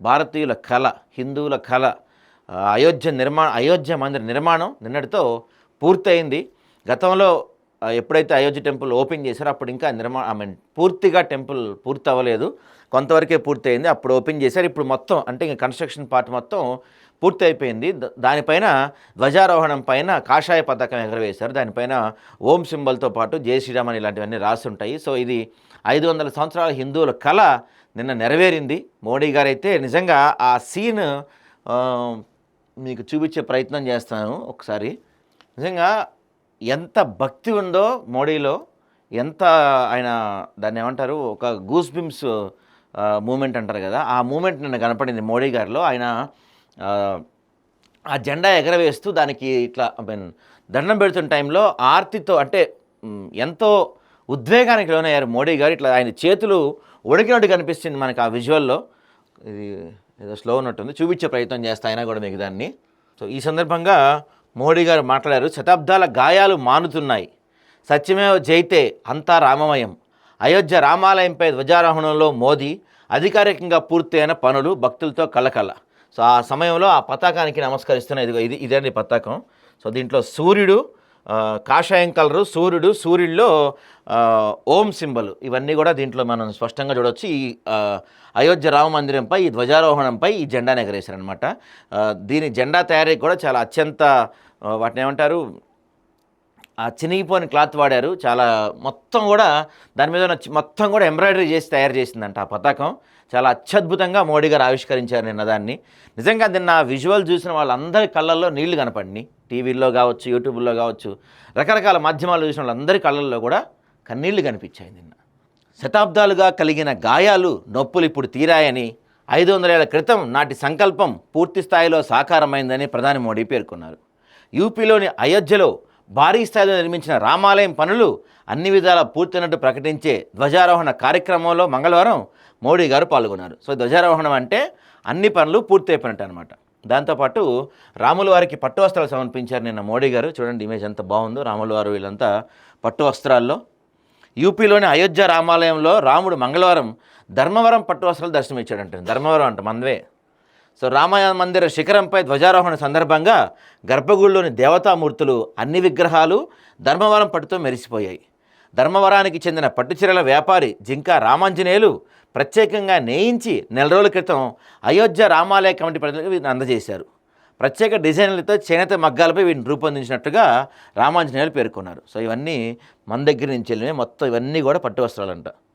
భారతీయుల కళ, హిందువుల కళ అయోధ్య మందిర నిర్మాణం నిన్నటితో పూర్తయింది. గతంలో ఎప్పుడైతే అయోధ్య టెంపుల్ ఓపెన్ చేశారో అప్పుడు ఇంకా పూర్తిగా టెంపుల్ పూర్తి అవ్వలేదు, కొంతవరకే పూర్తయింది. అప్పుడు ఓపెన్ చేశారు. ఇప్పుడు మొత్తం అంటే ఇంకా కన్స్ట్రక్షన్ పార్ట్ మొత్తం పూర్తి అయిపోయింది. దానిపైన ధ్వజారోహణం పైన కాషాయ పతాకం ఎగరవేశారు. దానిపైన ఓం సింబల్తో పాటు జై శ్రీరామ్ అని ఇలాంటివన్నీ రాసి ఉంటాయి. సో ఇది 500 సంవత్సరాల హిందువుల కళ నిన్న నెరవేరింది. మోడీ గారు అయితే నిజంగా ఆ సీన్ మీకు చూపించే ప్రయత్నం చేస్తాను ఒకసారి. నిజంగా ఎంత భక్తి ఉందో మోడీలో, ఎంత ఆయన దాన్ని ఏమంటారు, ఒక గూస్ బిమ్స్ మూమెంట్ అంటారు కదా, ఆ మూమెంట్ నిన్న కనపడింది మోడీ గారిలో. ఆయన ఆ జెండా ఎగరవేస్తూ దానికి ఇట్లా దండం పెడుతున్న టైంలో ఆర్తితో అంటే ఎంతో ఉద్వేగానికి లోనయ్యారు మోడీ గారు. ఇట్లా ఆయన చేతులు ఉడికినట్టు కనిపిస్తుంది మనకు ఆ విజువల్లో. ఇది ఏదో స్లో ఉన్నట్టుంది, చూపించే ప్రయత్నం చేస్తా అయినా కూడా మీకు దాన్ని. సో ఈ సందర్భంగా మోడీ గారు మాట్లాడారు. శతాబ్దాల గాయాలు మానుతున్నాయి, సత్యమేవ జైతే అంతా రామమయం, అయోధ్య రామాలయంపై ధ్వజారోహణంలో మోదీ, అధికారికంగా పూర్తయిన పనులు భక్తులతో కలకల. సో ఆ సమయంలో ఆ పతాకానికి నమస్కరిస్తున్న ఇదండి పతాకం. సో దీంట్లో సూర్యుడు, కాషాయం కలరు సూర్యుడు, సూర్యుడిలో ఓం సింబల్, ఇవన్నీ కూడా దీంట్లో మనం స్పష్టంగా చూడవచ్చు. ఈ అయోధ్య రామ మందిరంపై ఈ ధ్వజారోహణంపై ఈ జెండాను ఎగరేశారనమాట. దీని జెండా తయారీకి కూడా చాలా అత్యంత వాటిని ఏమంటారు, ఆ చినిగిపోని క్లాత్ వాడారు. చాలా మొత్తం కూడా దాని మీద మొత్తం కూడా ఎంబ్రాయిడరీ చేసి తయారు చేసిందంట ఆ పతాకం. చాలా అత్యద్భుతంగా మోడీ గారు ఆవిష్కరించారు నిన్న దాన్ని. నిజంగా నిన్న విజువల్ చూసిన వాళ్ళందరి కళ్ళల్లో నీళ్లు కనపడినాయి. టీవీల్లో కావచ్చు, యూట్యూబ్లో కావచ్చు, రకరకాల మాధ్యమాలు చూసిన వాళ్ళందరి కళ్ళల్లో కూడా కన్నీళ్లు కనిపించాయి నిన్న. శతాబ్దాలుగా కలిగిన గాయాలు, నొప్పులు ఇప్పుడు తీరాయని, 500 ఏళ్ల క్రితం నాటి సంకల్పం పూర్తి స్థాయిలో సాకారమైందని ప్రధాని మోడీ పేర్కొన్నారు. యూపీలోని అయోధ్యలో భారీ స్థాయిలో నిర్మించిన రామాలయం పనులు అన్ని విధాలా పూర్తయినట్టు ప్రకటించే ధ్వజారోహణ కార్యక్రమంలో మంగళవారం మోడీ గారు పాల్గొన్నారు. సో ధ్వజారోహణం అంటే అన్ని పనులు పూర్తి అయిపోయినట్టు అనమాట. దాంతోపాటు రాముల వారికి పట్టు వస్త్రాలు సమర్పించారు నిన్న మోడీ గారు. చూడండి ఇమేజ్ ఎంత బాగుందో, రాముల వారు వీళ్ళంతా పట్టు వస్త్రాల్లో. యూపీలోని అయోధ్య రామాలయంలో రాముడు మంగళవారం ధర్మవరం పట్టు వస్త్రాలు దర్శనమిచ్చాడంటే, ధర్మవరం అంట మనవే. సో రామాయ మందిర శిఖరంపై ధ్వజారోహణ సందర్భంగా గర్భగుడిలోని దేవతామూర్తులు, అన్ని విగ్రహాలు ధర్మవరం పట్టుతో మెరిసిపోయాయి. ధర్మవరానికి చెందిన పట్టుచీరల వ్యాపారి జింకా రామాంజనేయులు ప్రత్యేకంగా నేయించి నెల రోజుల క్రితం అయోధ్య రామాలయ కమిటీ ప్రతినిధులకు వీటిని అందజేశారు. ప్రత్యేక డిజైన్లతో చేనేత మగ్గాలపై వీటిని రూపొందించినట్టుగా రామాంజనేయులు పేర్కొన్నారు. సో ఇవన్నీ మన దగ్గర నుంచి వెళ్ళినవి, మొత్తం ఇవన్నీ కూడా పట్టు వస్త్రాలంట.